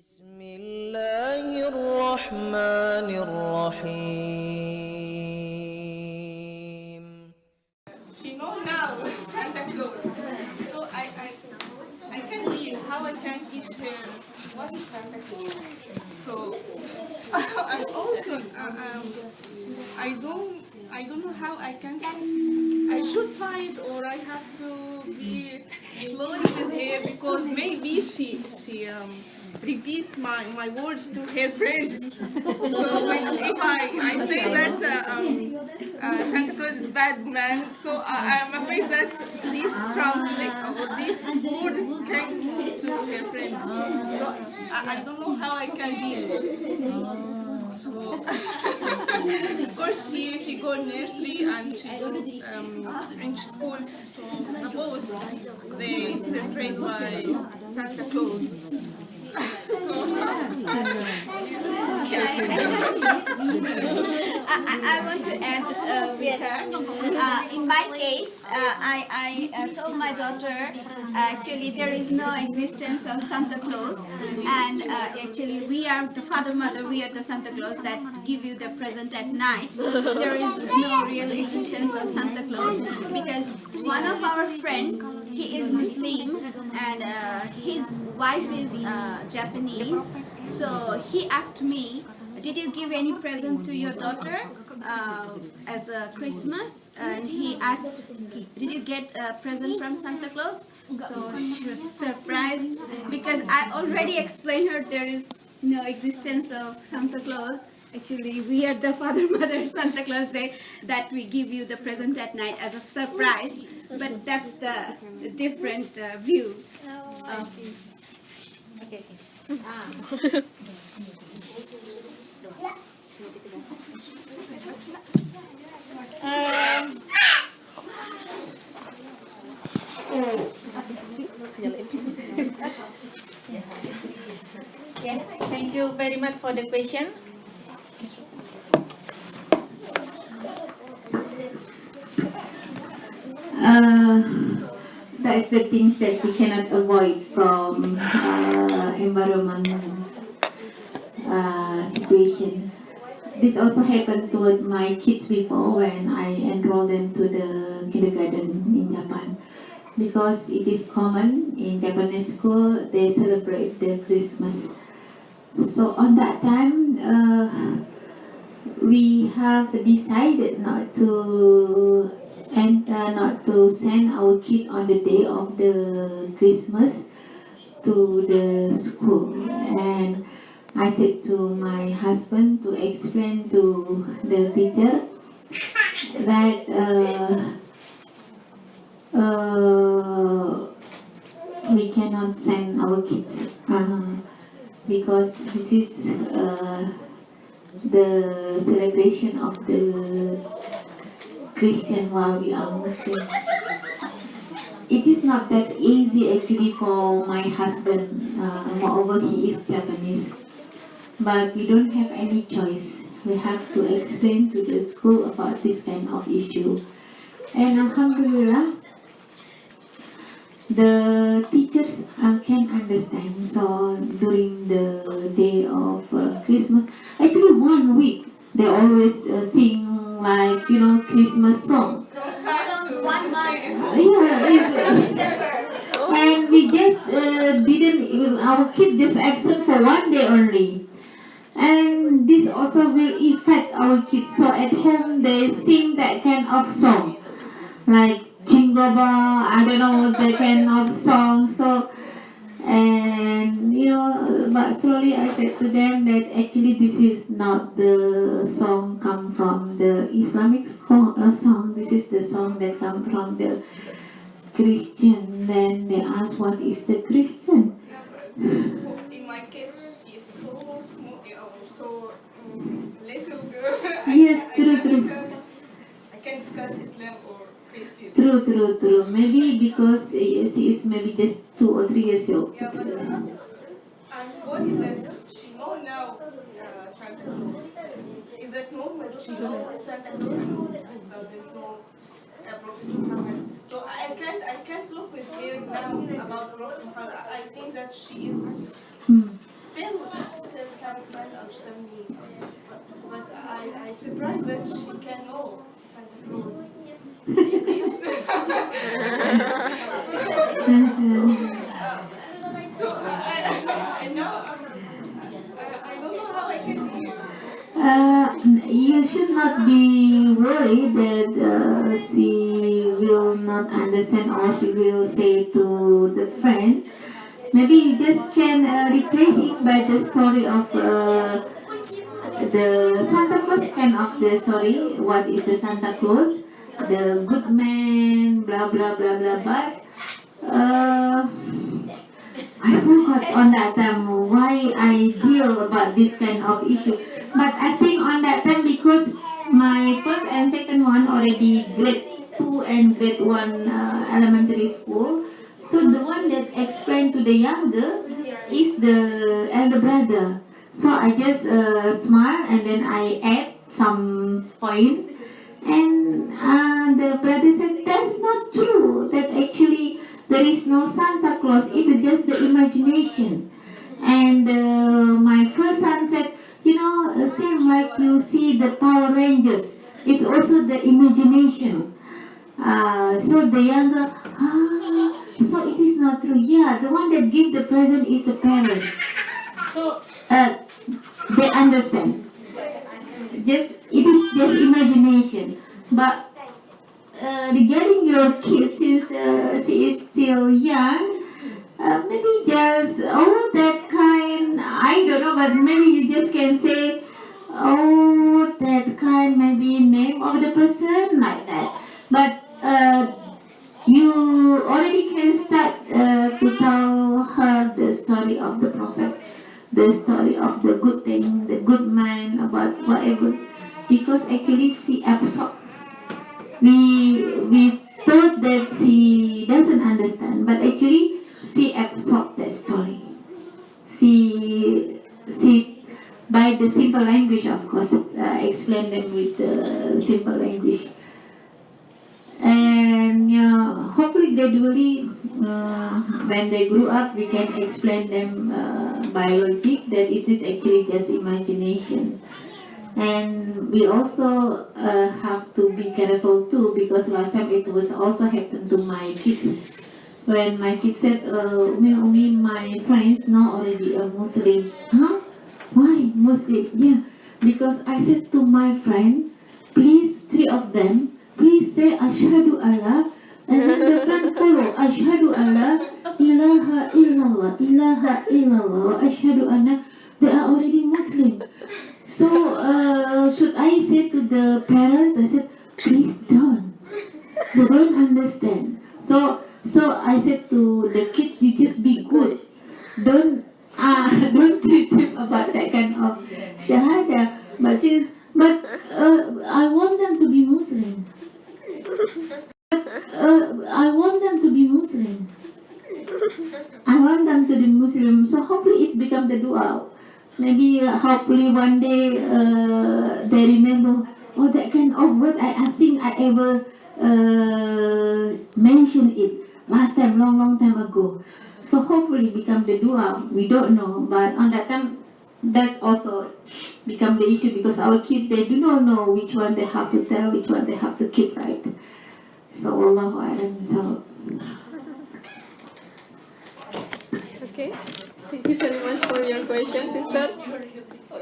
بسم الله الرحمن الرحيم. She know now Santa Claus, so I can leave. How I can teach her what is Santa Claus? So and also I don't know how I can. I should fight or I have to be slowly with her because maybe she repeat my words to her friends. So if I say that Santa Claus is bad man, so I'm afraid that this conflict or these words can go to her friends. So I don't know how I can deal. So of course she go nursery and she go in school. So both they celebrate by Santa Claus. I want to add with her. In my case, I told my daughter actually there is no existence of Santa Claus, and actually we are the father mother, we are the Santa Claus that give you the present at night. There is no real existence of Santa Claus because one of our friend, he is Muslim and his wife is Japanese. So he asked me, did you give any present to your daughter as a Christmas? And he asked, did you get a present from Santa Claus? So she was surprised because I already explained her there is no existence of Santa Claus. Actually, we are the father, mother, Santa Claus Day that we give you the present at night as a surprise. But that's the different view. Okay. Yeah, thank you very much for the question. That's the things that we cannot avoid from environment situation. This also happened to my kids before when I enrolled them to the kindergarten in Japan. Because it is common in Japanese school, they celebrate the Christmas. So on that time, we have decided not to send our kid on the day of the Christmas to the school. And I said to my husband to explain to the teacher that we cannot send our kids because this is the celebration of the Christian while we are Muslim. It is not that easy actually for my husband, moreover he is Japanese. But we don't have any choice. We have to explain to the school about this kind of issue. And Alhamdulillah, the teachers can understand. So during the day of Christmas, actually 1 week, they always sing like, Christmas song. 1 month. And we just our kid just absent for 1 day only. And this also will affect our kids. So at home they sing that kind of song, like Jingle Bell, I don't know that kind of song. So, and but slowly I said to them that actually this is not the song come from the Islamic song. This is the song that come from the Christian. Then they asked, what is the Christian? In my case, she is so small, so little girl. Yes, true. I can discuss Islam or Christian. True. Maybe because she is maybe just 2 or 3 years old. Yeah, but what is that? She know now Santa Claus. Is that normal? She know Santa Claus and doesn't know Prophet Muhammad. So I can't talk with her now about Prophet Muhammad. I think that she is still surprised that she can know Santa Claus. It is. So I know. I don't know how I can do it. You should not be worried that she will not understand or she will say to the friend. Maybe you just can replace it by the story of the Santa Claus, kind of the story. What is the Santa Claus? The good man, blah blah blah blah. But I forgot on that time why I deal about this kind of issue. But I think on that time because my first and second one already grade 2 and grade 1 elementary school. So the one that explained to the younger is the elder brother. So I just smile and then I add some point. And the brother said, that's not true. That actually there is no Santa Claus. It's just the imagination. And my first son said, you know, same like you see the Power Rangers. It's also the imagination. So the younger, so it is not true. Yeah, the one that give the present is the parents. So they understand. It is just imagination. But regarding your kid, since she is still young, maybe just that kind. I don't know, but maybe you just can say that kind. Maybe name of the person like that. But you already can start to tell her the story of the prophet, the story of the good thing, the good man, about whatever, because actually she absorbed. We thought that she doesn't understand, but actually she absorbed that story. She by the simple language, of course, explain them with the simple language. And hopefully gradually, when they grew up, we can explain them by logic that it is actually just imagination. And we also have to be careful too, because last time it was also happened to my kids. When my kids said, Umi, my friends now already a Muslim. Huh? Why Muslim? Yeah, because I said to my friend, please, 3 of them, please say Ashhadu Allah, and then the friend follow Ashhadu Allah, ilaha illallah, ilaha illallah, Ashhadu anna. They are already Muslim. So should I say to the parents? I said, please don't. They don't understand. So I said to the kids, you just be good. Don't teach them about that kind of shahada. But I want them to be Muslim. I want them to be Muslim. I want them to be Muslim. So hopefully it's become the dua. Maybe hopefully one day they remember, that kind of word I think I ever mentioned it last time, long time ago. So hopefully become the dua. We don't know, but on that time, that's also become the issue, because our kids, they do not know which one they have to tell, which one they have to keep, right? So Allahu A'lam. So okay. Thank you very much for your question, sisters.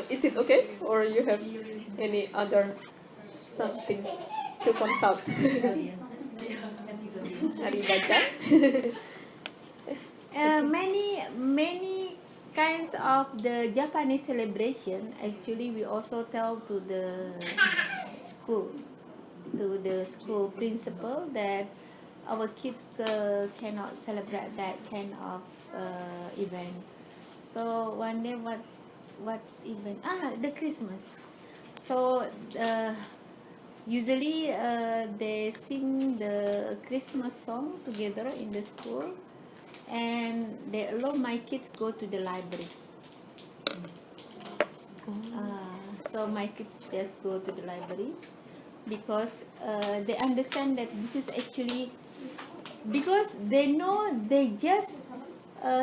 Is it okay, or you have any other something to consult? Hari baca. Many kinds of the Japanese celebration. Actually, we also tell to the school principal that our kids cannot celebrate that kind of event. So one day, what event? The Christmas. So usually they sing the Christmas song together in the school, and they allow my kids go to the library. So my kids just go to the library because they understand that this is actually, because they know they just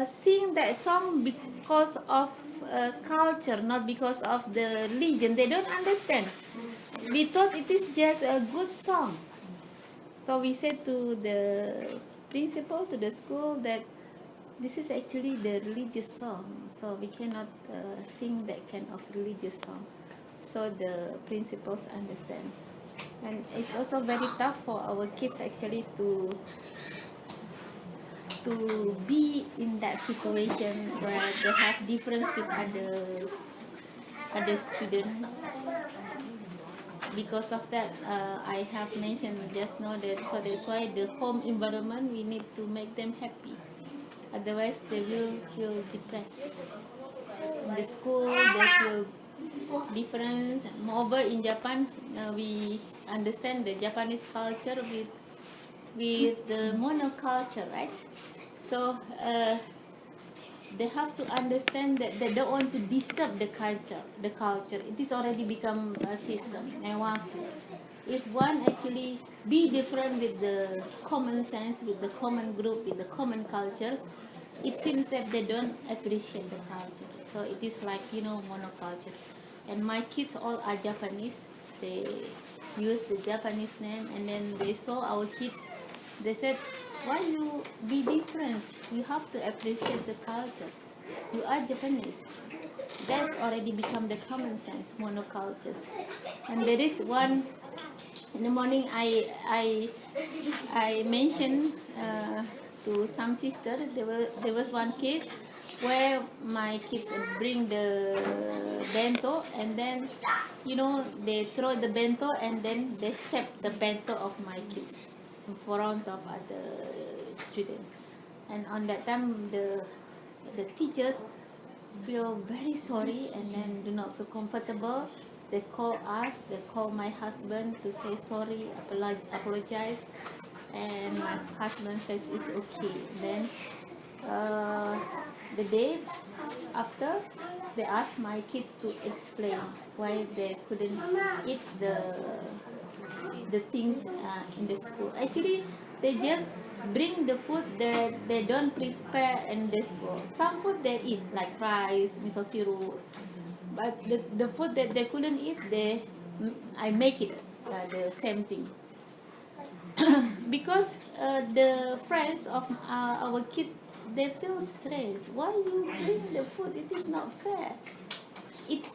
sing that song because of culture, not because of the religion. They don't understand. we thought it is just a good song. So we said to the principal, to the school, that this is actually the religious song, so we cannot sing that kind of religious song. So the principals understand. And it's also very tough for our kids actually to be in that situation where they have difference with other students. Because of that, I have mentioned just now that, so that's why the home environment, we need to make them happy. Otherwise, they will feel depressed. In the school, they feel difference. Moreover, in Japan, we understand the Japanese culture with the monoculture, right? So they have to understand that they don't want to disturb the culture. It is already become a system. If one actually be different with the common sense, with the common group, with the common cultures, it seems that they don't appreciate the culture. So it is like, monoculture. And my kids all are Japanese. They use the Japanese name, and then they saw our kids. They said, why you be different? You have to appreciate the culture. You are Japanese. That's already become the common sense, monocultures. And there is one, in the morning I mentioned to some sisters, there was one case where my kids bring the bento, and then, they throw the bento, and then they step the bento of my kids in front of other students. And on that time, the teachers feel very sorry, and then do not feel comfortable. They call us, they call my husband to say sorry, apologize, and my husband says it's okay. Then the day after, they asked my kids to explain why they couldn't eat the things in the school. Actually, they just bring the food that they don't prepare in the school. Some food they eat, like rice, miso syrup, but the food that they couldn't eat, I make it the same thing. Because the friends of our kids, they feel strange. Why you bring the food? It is not fair. It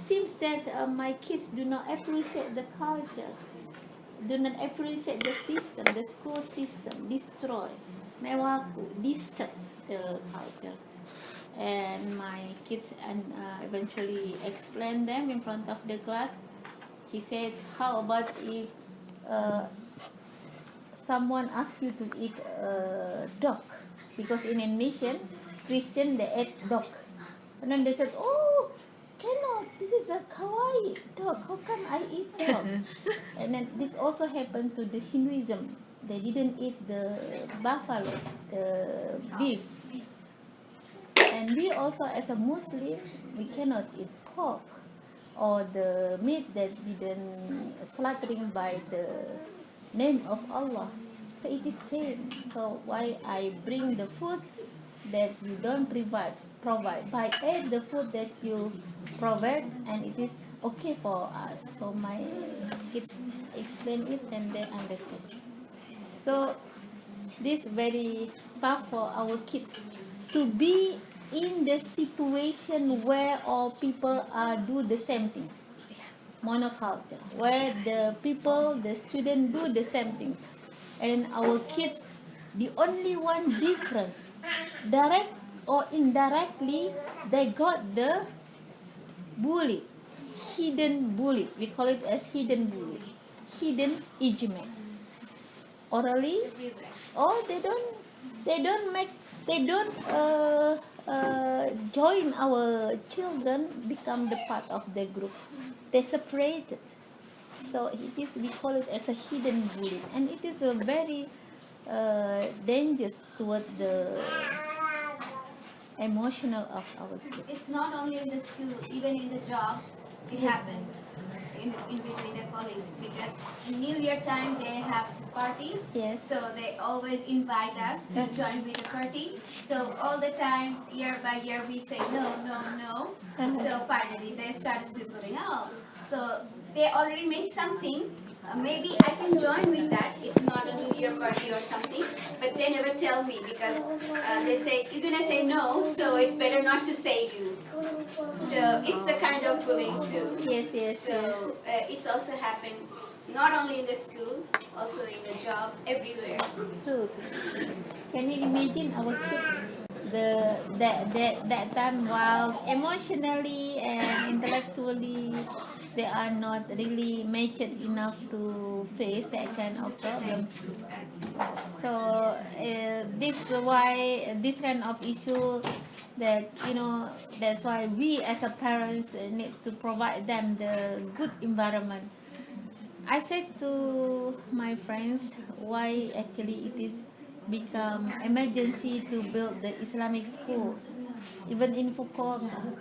seems that my kids do not appreciate the culture, do not appreciate the system, the school system, destroy, disturb the culture. And my kids eventually explained them in front of the class. He said, how about if someone asks you to eat dog? Because in Indonesian, Christian, they ate dog. And then they said, oh, cannot, this is a kawaii dog, how come I eat dog? And then this also happened to the Hinduism. They didn't eat the buffalo, the beef. And we also, as a Muslim, we cannot eat pork or the meat that didn't slaughtering by the name of Allah. So it is same. So why I bring the food that you don't provide, by aid the food that you provide, and it is okay for us. So my kids explain it and they understand. So this very tough for our kids to be in the situation where all people do the same things, monoculture, where the people, the students do the same things, and our kids, the only one difference, direct or indirectly, they got the bully, hidden bully. We call it as hidden bully, hidden ijma. Orally, or they don't join our children, become the part of the group. They separated. So it is, we call it as a hidden bully, and it is a very dangerous toward the emotional of our kids. It's not only in the school, even in the job, it happened in between the colleagues, because in New Year time they have party. Yes. So they always invite us to join with the party. So all the time, year by year, we say no. So finally they started to put it out. So they already make something. Maybe I can join with that. It's not a New Year party or something, but they never tell me because they say you're gonna say no, so it's better not to say you. So it's the kind of bullying too. Yes, yes, yes. So it's also happened not only in the school, also in the job, everywhere. True. Can you imagine our kids? That time, while emotionally and intellectually they are not really matured enough to face that kind of problems. So this is why this kind of issue, that that's why we as a parents need to provide them the good environment. I said to my friends why actually it is become emergency to build the Islamic school, even in Fukuoka,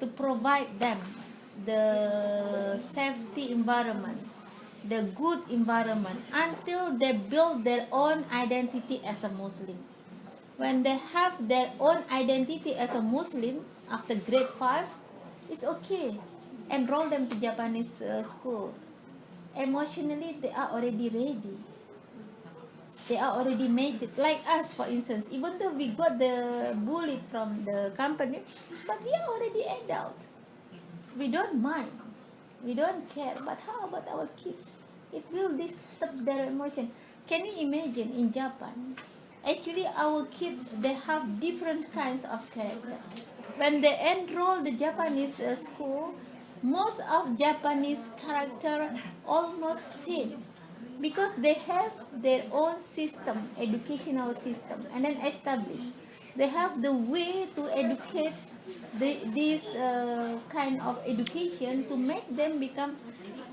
to provide them the safety environment, the good environment, until they build their own identity as a Muslim. When they have their own identity as a Muslim after grade 5, it's okay. Enroll them to Japanese school. Emotionally, they are already ready. They are already made it. Like us, for instance, even though we got the bullied from the company, but we are already adult. We don't mind. We don't care. But how about our kids? It will disturb their emotion. Can you imagine in Japan? Actually, our kids, they have different kinds of character. When they enroll the Japanese school, most of Japanese character almost same, because they have their own system, educational system, and then established. They have the way to educate this kind of education to make them become,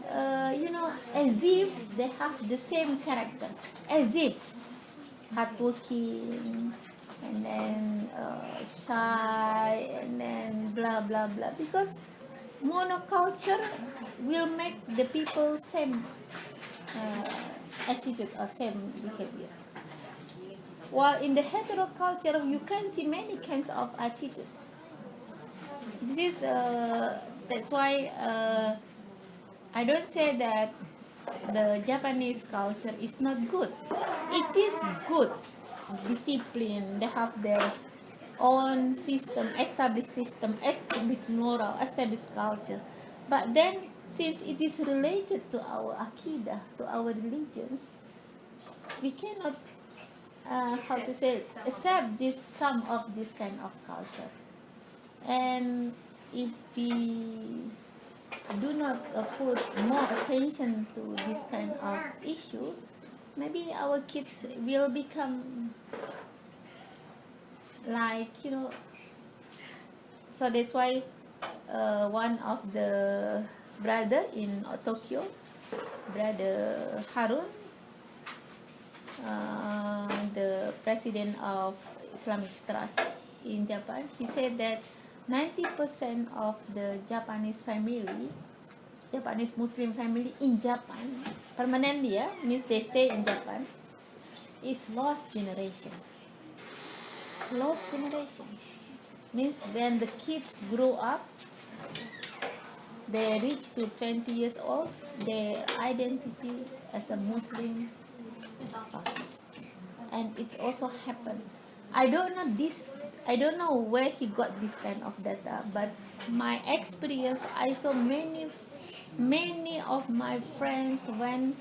as if they have the same character, as if hardworking, and then shy, and then blah blah blah. Because monoculture will make the people same attitude or same behavior. While in the heteroculture, you can see many kinds of attitude. This that's why I don't say that the Japanese culture is not good. It is good, discipline. They have their own system, established moral, established culture. But then, since it is related to our akidah, to our religions, we cannot, accept some of this kind of culture. And if we do not put more attention to this kind of issue, maybe our kids will become like, so that's why one of the brother in Tokyo, brother Harun, the president of Islamic Trust in Japan, he said that 90% of the Japanese Muslim family in Japan, permanently, means they stay in Japan, is lost generation. Lost generation means when the kids grow up, they reach to 20 years old, their identity as a Muslim lost. And it's also happened. I don't know where he got this kind of data, but my experience, I saw many of my friends, when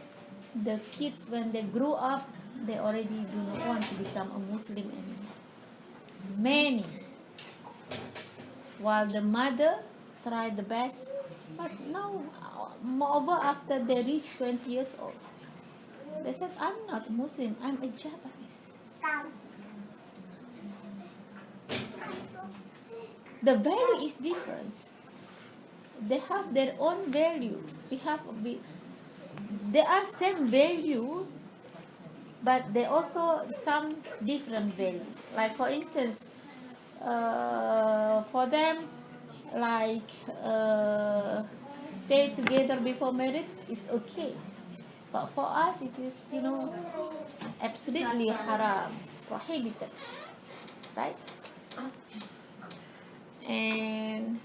the kids, when they grow up, they already do not want to become a Muslim anymore. Many. While the mother tried the best, but now, moreover, after they reach 20 years old, they said, I'm not Muslim, I'm a Japanese. The value is different. They have their own value. They are same value, but they also some different value. Like for instance, for them, like stay together before marriage is okay, but for us it is, absolutely haram, prohibited, right? And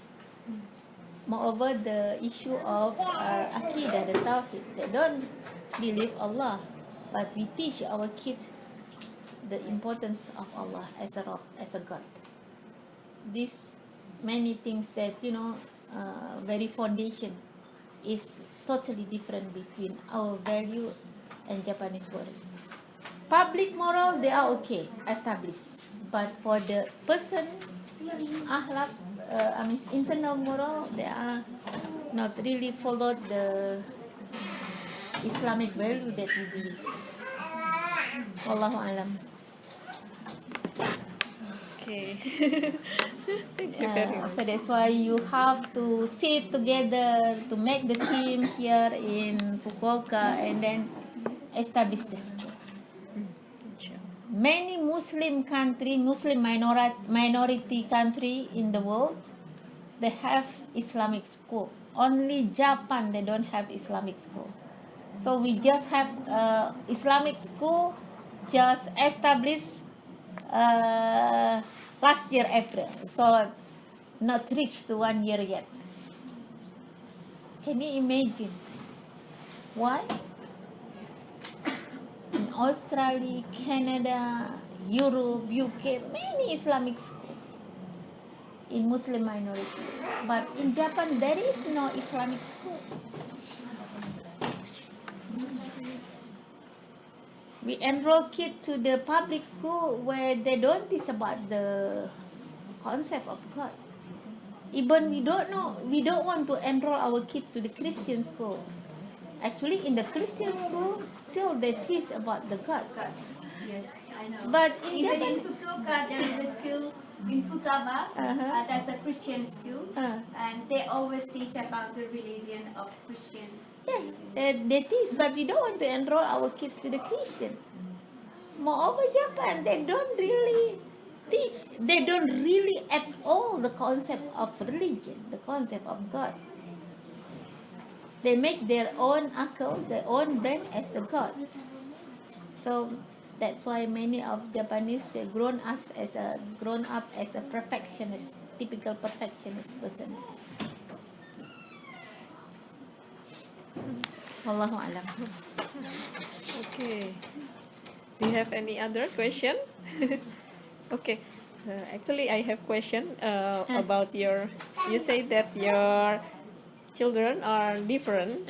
Moreover, the issue of Aqidah, the Tawhid, they don't believe Allah, but we teach our kids the importance of Allah as a Rob, as a God. These many things that, very foundation is totally different between our value and Japanese world. Public moral, they are okay, established. But for the person, akhlak, internal moral, they are not really followed the Islamic value that we believe. Wallahu alam. Okay. Thank you very much. So that's why you have to sit together to make the team here in Fukuoka and then establish the school. Many Muslim country, Muslim minority country in the world, they have Islamic school. Only Japan, they don't have Islamic school. So we just have Islamic school just established last year April. So not reached to 1 year yet. Can you imagine? Why? In Australia, Canada, Europe, UK, many Islamic schools in Muslim minority. But in Japan, there is no Islamic school. We enroll kids to the public school where they don't teach about the concept of God. Even we don't want to enroll our kids to the Christian school. Actually, in the Christian school, still they teach about the God. Yes, I know. But in Even Japan, in Fukuoka, there is a school in Futaba. That's a Christian school, and they always teach about the religion of Christian. they teach, but we don't want to enroll our kids to the Christian. Moreover, Japan, they don't really teach. They don't really at all the concept of religion, the concept of God. They make their own akal, their own brain as the God. So that's why many of Japanese, they grown up as a perfectionist, typical perfectionist person. Wallahu alam. Okay. Do you have any other question? Okay. Actually, I have question about your. You say that your children are different.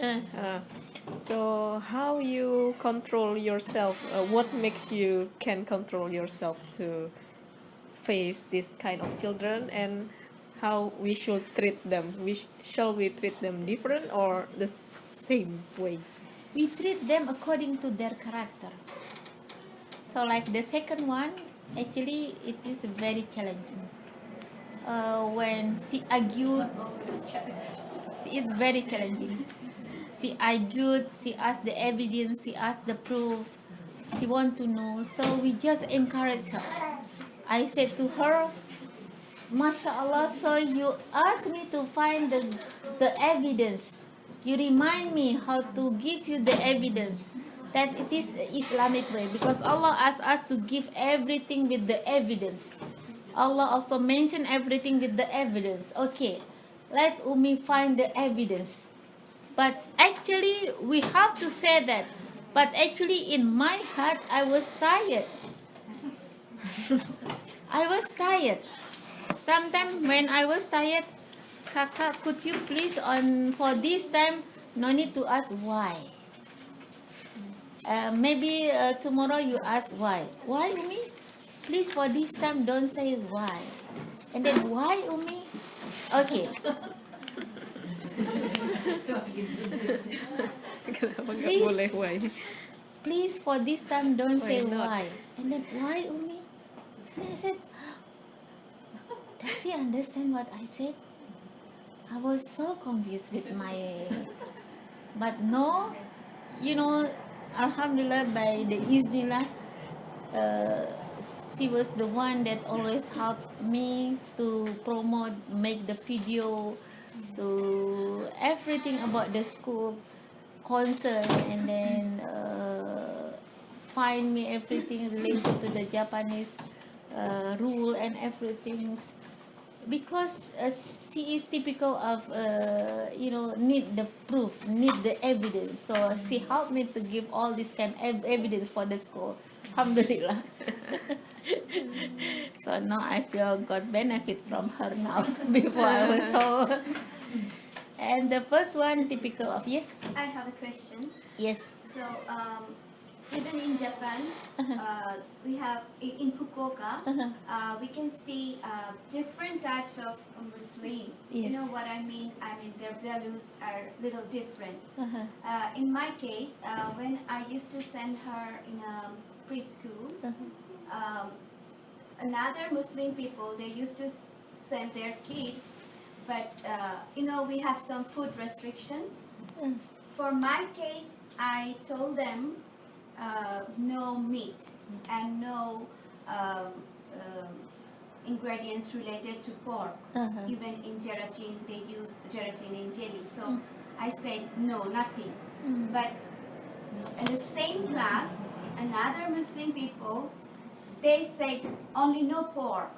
So how you control yourself? What makes you can control yourself to face this kind of children, and how we should treat them? Shall we treat them different or the same way? We treat them according to their character. So like the second one, actually it is very challenging. When she argued, it's very challenging. She argued, she asked the evidence, she asked the proof, she want to know. So we just encourage her. I said to her, MashaAllah, so you asked me to find the evidence. You remind me how to give you the evidence that it is the Islamic way, because Allah asked us to give everything with the evidence. Allah also mentioned everything with the evidence. Okay, let Umi find the evidence. But actually, we have to say that. But actually, in my heart, I was tired. I was tired. Sometimes when I was tired, Kakak, could you please for this time, no need to ask why. Maybe tomorrow you ask why. Why, Umi? Please for this time don't say why. And then why, Umi? Okay. Please for this time don't say why. And then why, Umi? And I said, does he understand what I said? I was so confused with but no, Alhamdulillah, by the Iznillah, she was the one that always helped me to promote, make the video, to everything about the school concern, and then find me everything related to the Japanese rule and everything. because she is typical of need the proof, need the evidence. So she helped me to give all this kind of evidence for the school. Alhamdulillah. So now I feel got benefit from her now. Before I was so. And the first one typical of yes, I have a question. yes. So, even in Japan, we have in Fukuoka, we can see different types of Muslim. Yes. You know what I mean? I mean their values are little different. In my case, when I used to send her in a preschool, another Muslim people, they used to send their kids, but we have some food restriction. For my case, I told them no meat and no ingredients related to pork. Even in gelatin, they use gelatin in jelly. So I said no, nothing. But in the same class, another Muslim people, they said only no pork.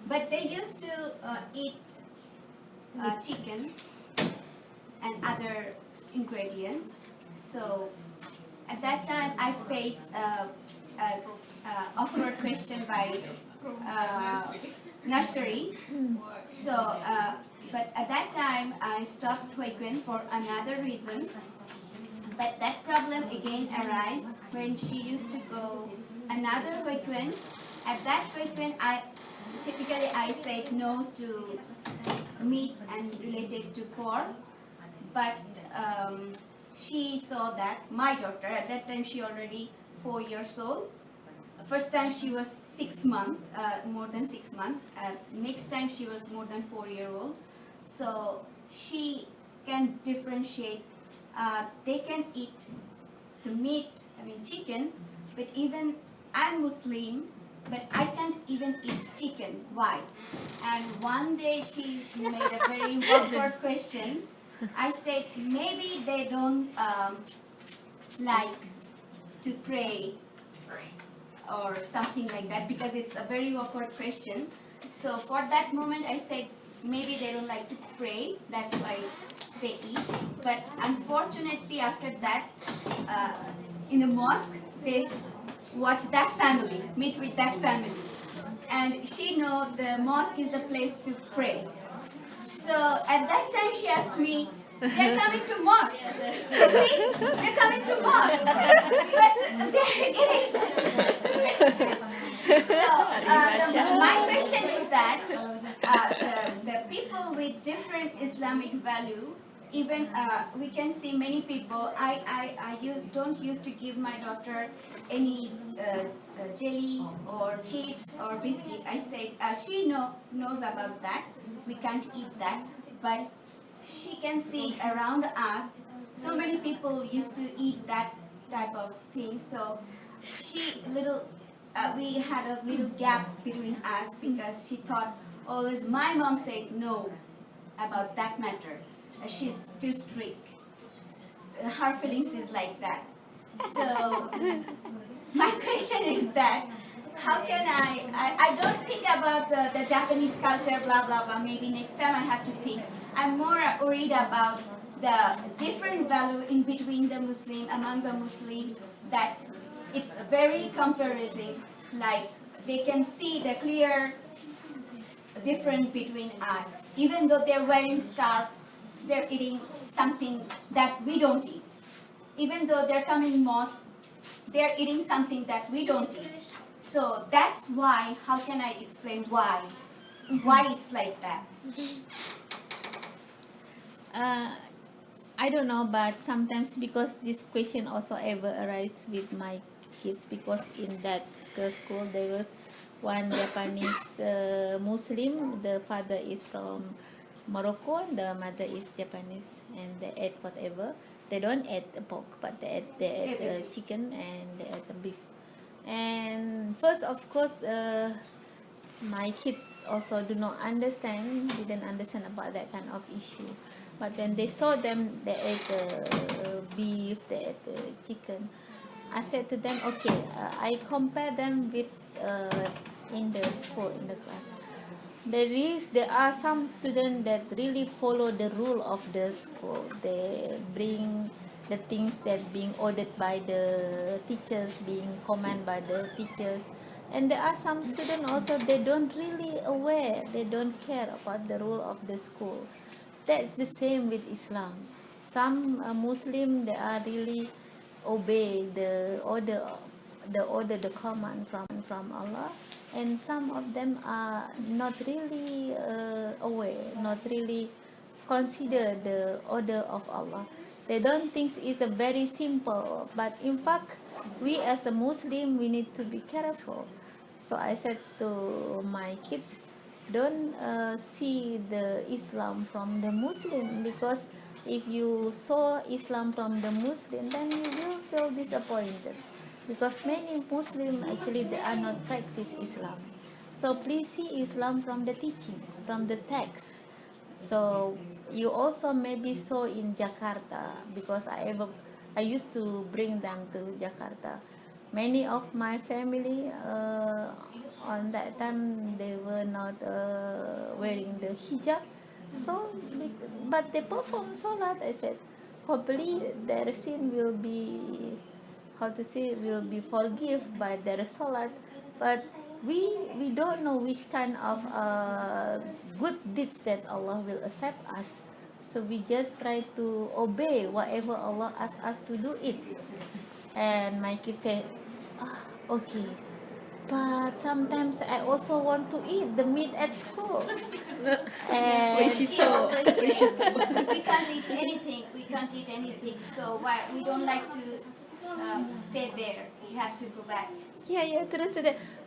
But they used to eat chicken and other ingredients. So at that time, I faced awkward question by nursery. So, but at that time, I stopped khayran for another reason. But that problem again arose when she used to go another khayran. At that khayran, I said no to meat and related to pork. But she saw that my daughter, at that time she already 4 years old. First time she was 6 months, more than 6 months. Next time she was more than 4 year old. So she can differentiate. They can eat the meat, chicken, but even I'm Muslim, but I can't even eat chicken. Why? And one day she made a very awkward question. I said maybe they don't like to pray or something like that, because it's a very awkward question. So for that moment I said maybe they don't like to pray, that's why they eat. But unfortunately after that, in the mosque they watch that family, meet with that family, and she know the mosque is the place to pray. So at that time she asked me, they're coming to mosque. See, they're coming to mosque. But they're getting. So my question is that the people with different Islamic value, even we can see many people. I don't used to give my daughter any jelly or chips or biscuit. I said she knows about that. We can't eat that, but she can see around us. So many people used to eat that type of thing. So we had a little gap between us, because she thought always my mom said no about that matter. She's too strict. Her feelings is like that. So my question is that how can I don't think about the Japanese culture, blah, blah, blah. Maybe next time I have to think. I'm more worried about the different value in between the Muslim, among the Muslims, that it's very comparative. Like they can see the clear difference between us. Even though they're wearing scarf, they're eating something that we don't eat. Even though they're coming mosque, they're eating something that we don't eat. So that's why, how can I explain why? Why it's like that? I don't know, but sometimes because this question also ever arise with my kids, because in that school there was one Japanese Muslim. The father is from Morocco, the mother is Japanese, and they ate whatever. They don't eat pork, but they ate chicken and they ate beef. And first, of course, my kids also didn't understand about that kind of issue. But when they saw them, they ate beef, they ate chicken. I said to them, okay, I compare them with in the school, in the class. there are some students that really follow the rule of the school. They bring the things that being ordered by the teachers, being commanded by the teachers. And there are some students also, they don't really aware, they don't care about the rule of the school. That's the same with Islam. Some Muslim, they are really obey the order, the command from Allah, and some of them are not really aware, not really consider the order of Allah. They don't think it's a very simple, but in fact, we as a Muslim, we need to be careful. So I said to my kids, don't see the Islam from the Muslim, because if you saw Islam from the Muslim, then you will feel disappointed, because many Muslims actually they are not practice Islam. So please see Islam from the teaching, from the text. So you also maybe saw in Jakarta, because I used to bring them to Jakarta. Many of my family on that time they were not wearing the hijab. So, but they perform salat. I said, hopefully their sin will be, will be forgiven by their salat. But we don't know which kind of good deeds that Allah will accept us. So we just try to obey whatever Allah asks us to do it. And my kids said, okay. But sometimes I also want to eat the meat at school. And We can't eat anything. We can't eat anything. So why we don't like to stay there. We have to go back. Yeah, true.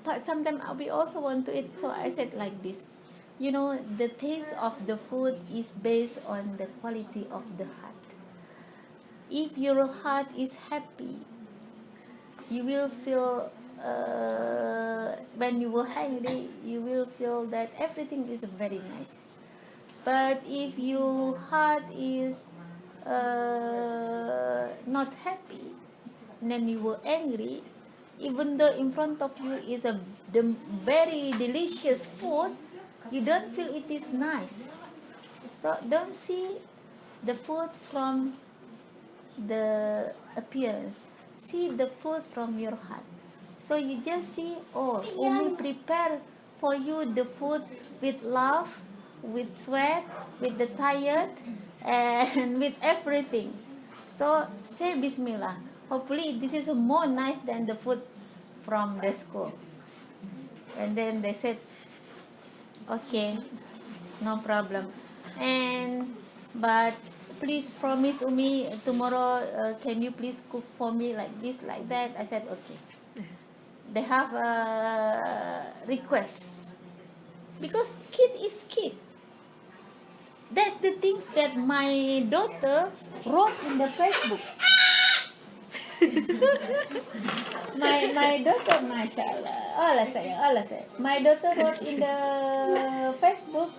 But sometimes we also want to eat. So I said like this. You know, the taste of the food is based on the quality of the heart. If your heart is happy, you will feel, when you were hungry, you will feel that everything is very nice. But if your heart is not happy, then you were angry, even though in front of you is the very delicious food, you don't feel it is nice. So don't see the food from the appearance. See the food from your heart. So you just see, Umi prepare for you the food with love, with sweat, with the tired, and with everything. So say Bismillah. Hopefully this is more nice than the food from the school. And then they said, okay, no problem. But please promise Umi tomorrow, can you please cook for me like this, like that? I said, okay. They have a request, because kid is kid. That's the things that my daughter wrote in the Facebook. my daughter, mashallah, Allah say. My daughter wrote in the Facebook,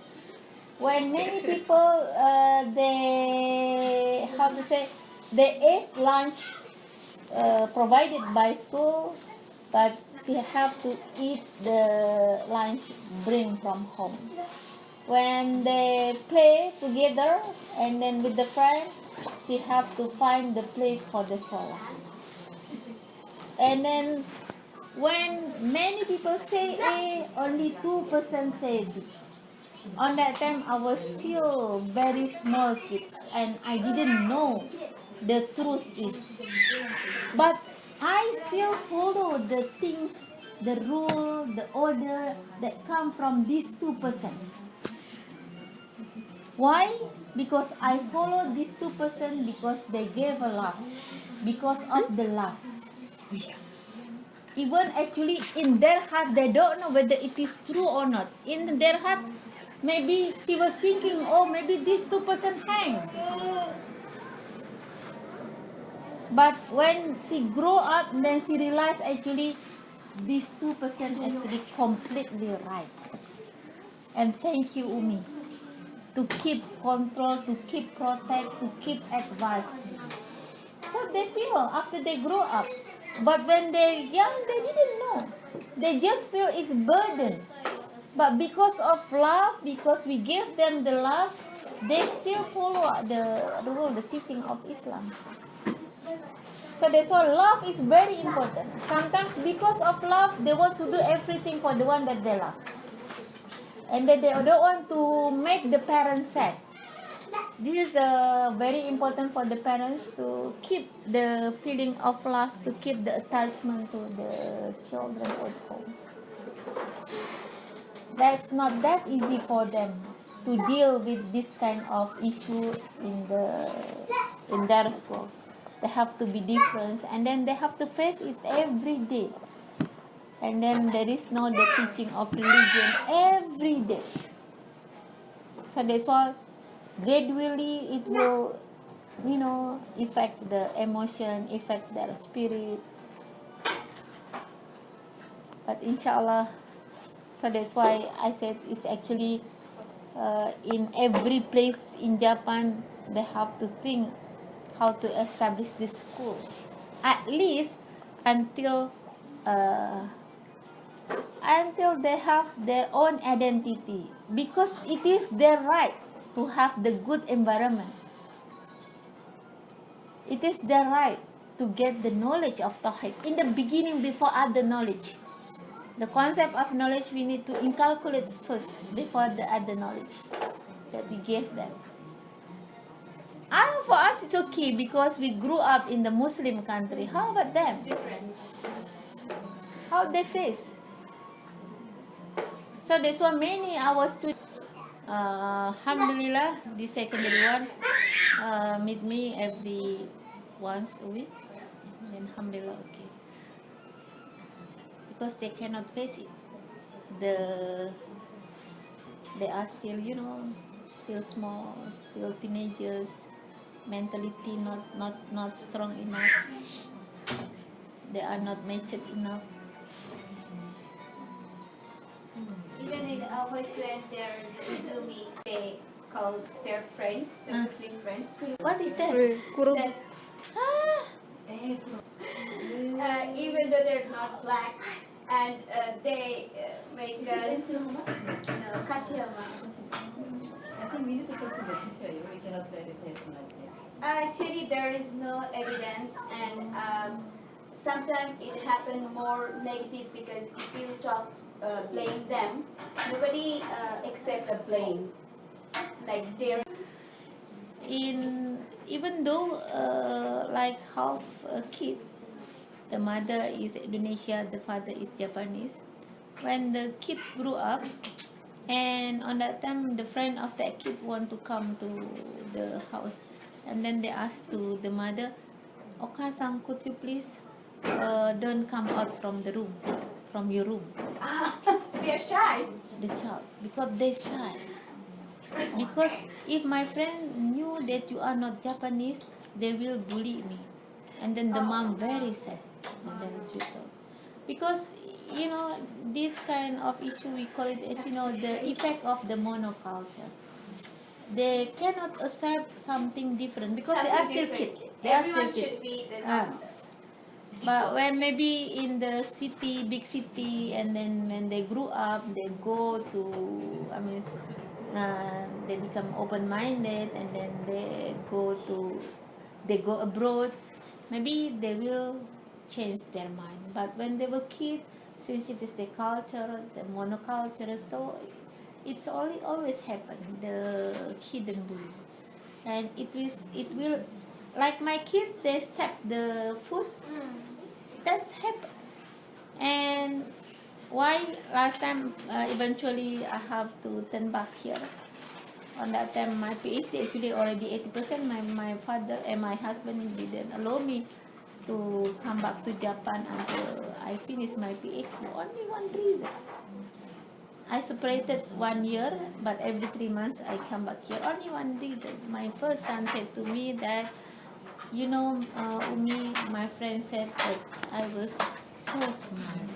when many people they ate lunch provided by school, but she have to eat the lunch bring from home. When they play together and then with the friend, she have to find the place for the salah. And then when many people say A, only 2% say B. On that time, I was still very small kid, and I didn't know the truth is. But I still follow the things, the rule, the order that come from these 2%. Why? Because I follow these 2% because they gave a love, because of the love. Even actually in their heart, they don't know whether it is true or not. In their heart, maybe she was thinking, maybe this 2% hangs. But when she grew up, then she realized actually this 2% actually is completely right. And thank you, Umi, to keep control, to keep protect, to keep advice. So they feel after they grow up. But when they're young, they didn't know. They just feel it's burden. But because of love, because we give them the love, they still follow the rule, the teaching of Islam. So that's why love is very important. Sometimes because of love, they want to do everything for the one that they love. And then they don't want to make the parents sad. This is very important for the parents to keep the feeling of love, to keep the attachment to the children at home. That's not that easy for them to deal with this kind of issue in their school. They have to be different, and then they have to face it every day. And then there is no the teaching of religion every day. So that's why gradually it will, affect the emotion, affect their spirit. But inshallah, so that's why I said it's actually in every place in Japan they have to think how to establish this school, at least until they have their own identity, because it is their right to have the good environment. It is their right to get the knowledge of Tawhid in the beginning before other knowledge. The concept of knowledge we need to inculcate first before the other knowledge that we gave them. And for us it's okay because we grew up in the Muslim country. How about them? How they face? So that's why many our students, alhamdulillah, the secondary one meet me every once a week. And alhamdulillah, okay. Because they cannot face it. They are still, still small, still teenagers, mentality not strong enough. They are not matured enough. Even in when there's Uzumi, they call their friend, the Muslim friends. What is that? That even though they're not black, and they make kasiyama. I think we need to talk to the teacher. We cannot play the tape like that. Actually, there is no evidence, and sometimes it happens more negative because if you talk blame them, nobody accept a blame. Like they're Even though like half a kid, the mother is Indonesia, the father is Japanese. When the kids grew up, and on that time the friend of that kid want to come to the house, and then they asked to the mother, Oka-san, could you please don't come out from your room. they're shy. The child, because they shy. Because if my friend knew that you are not Japanese, they will bully me. And then the mom very sad. And then she told. Because, this kind of issue, we call it as, the effect of the monoculture. They cannot accept something different because they are still kids. Everyone should be the normal. But when maybe in the city, big city, and then when they grew up, they go to, they become open-minded, and then they go abroad, maybe they will change their mind. But when they were kids, since it is the culture, the monoculture, so it's always happen, the hidden bullying. And it will, like my kid, they step the foot, that's happen. And why last time eventually I have to turn back here. On that time my PhD actually already 80%. My father and my husband didn't allow me to come back to Japan until I finish my PhD. Only one reason. I separated 1 year, but every 3 months I come back here. Only one reason. My first son said to me that, Umi, my friend said that I was so smelly.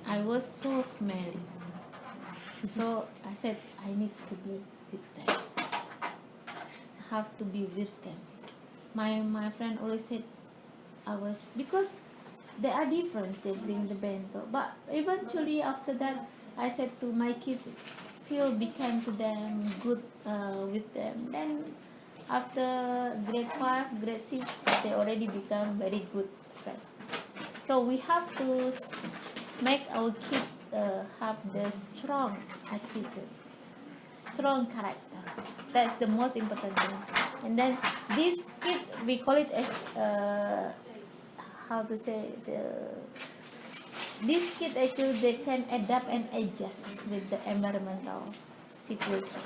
I was so smelly. So I said, I need to be with them. I have to be with them. My friend always said, because they are different, they bring the bento. But eventually after that, I said to my kids, still be kind to them, good with them. Then after grade 5, grade 6, they already become very good. Right? So we have to make our kids have the strong attitude, strong character. That's the most important thing. And then this kid, we call it as how to say, this kid actually they can adapt and adjust with the environmental situation.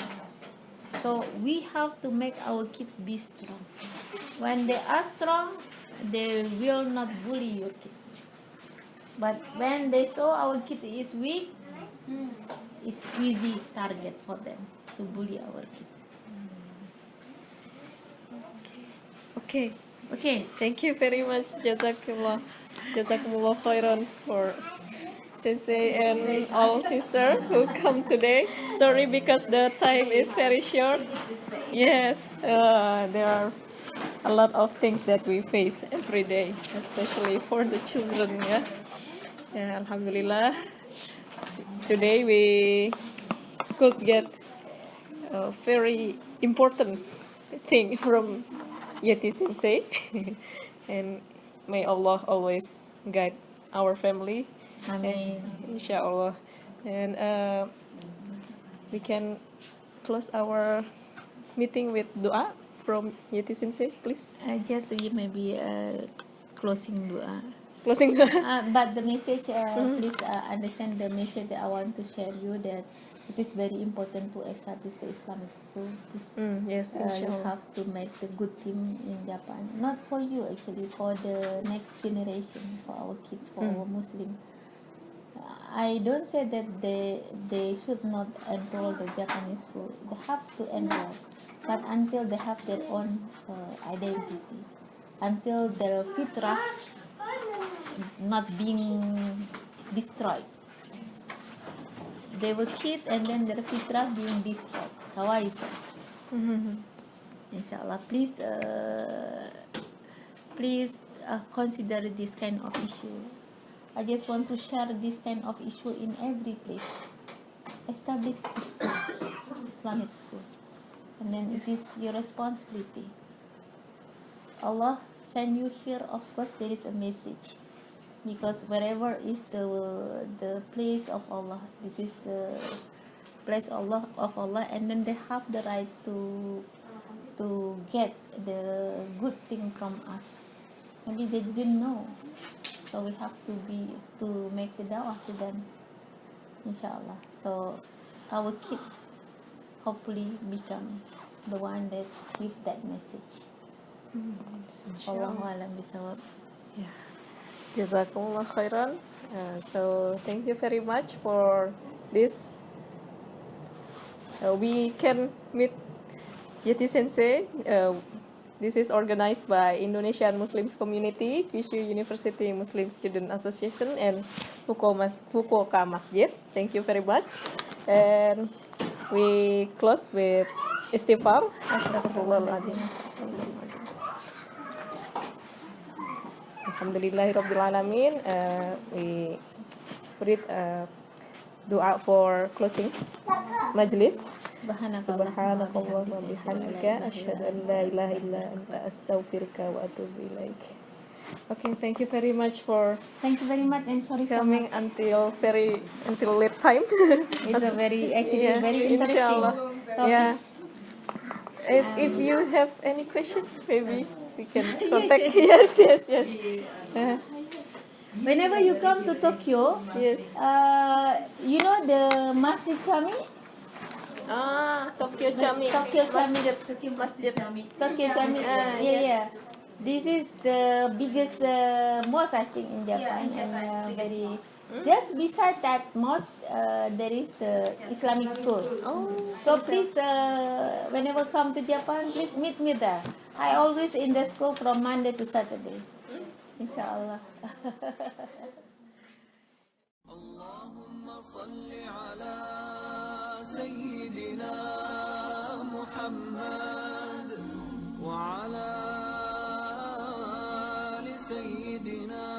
So we have to make our kids be strong. When they are strong, they will not bully your kid. But when they saw our kid is weak, it's easy target for them to bully our kid. Okay. Okay. Thank you very much, Jazakumullah khayran for Sensei and all sisters who come today. Sorry because the time is very short. Yes, there are a lot of things that we face every day, especially for the children. Yeah, Alhamdulillah. Today we could get a very important thing from Yetti Sensei. And may Allah always guide our family. Amen. Inshallah. And we can close our meeting with dua from Yetti Sensei, please. Just you maybe closing dua. Closing dua. But the message, please understand the message that I want to share you, that it is very important to establish the Islamic school. Yes, You inshallah. have to make the good team in Japan. Not for you actually, for the next generation, for our kids, for our Muslim. I don't say that they should not enroll the Japanese school. They have to enroll, but until they have their own identity, until their fitrah not being destroyed. They were kids and then their fitrah being destroyed. Kawaisa. Inshallah, please consider this kind of issue. I just want to share this kind of issue in every place. Establish Islamic school, and then it is your responsibility. Allah send you here. Of course, there is a message, because wherever is the place of Allah, this is the place of Allah, and then they have the right to get the good thing from us. Maybe they didn't know. So we have to make the dawah to them, inshallah. So our kids hopefully become the one that give that message. Allahu alam bisawab. Yeah. Jazakumullah khairan. So thank you very much for this. We can meet Yetti Sensei. This is organized by Indonesian Muslims Community, Kyushu University Muslim Student Association, and Fukuoka Masjid. Thank you very much. And we close with istighfar. Astaghfirullahaladzim. Alhamdulillahirabbil alamin. We read dua for closing majlis. Subhanakallah wa bihamdika asyhadu an la ilaha illa anta astaghfiruka wa atubu ilaik. Okay, thank you very much for Thank you very much, and sorry for coming until late time. it's a very very interesting Inshallah. topic. Yeah. If you have any question, maybe we can contact. Yes. Whenever you come to Tokyo, Yes. you know the Masjid Chami? Tokyo Chami. Masjid. Tokyo Chami. Yeah. This is the biggest mosque, I think, in Japan. And very just beside that mosque, there is the Islamic school. So please, whenever come to Japan, please meet me there. I always in the school from Monday to Saturday. Inshallah. اللهم صل على سيدنا محمد وعلى آل سيدنا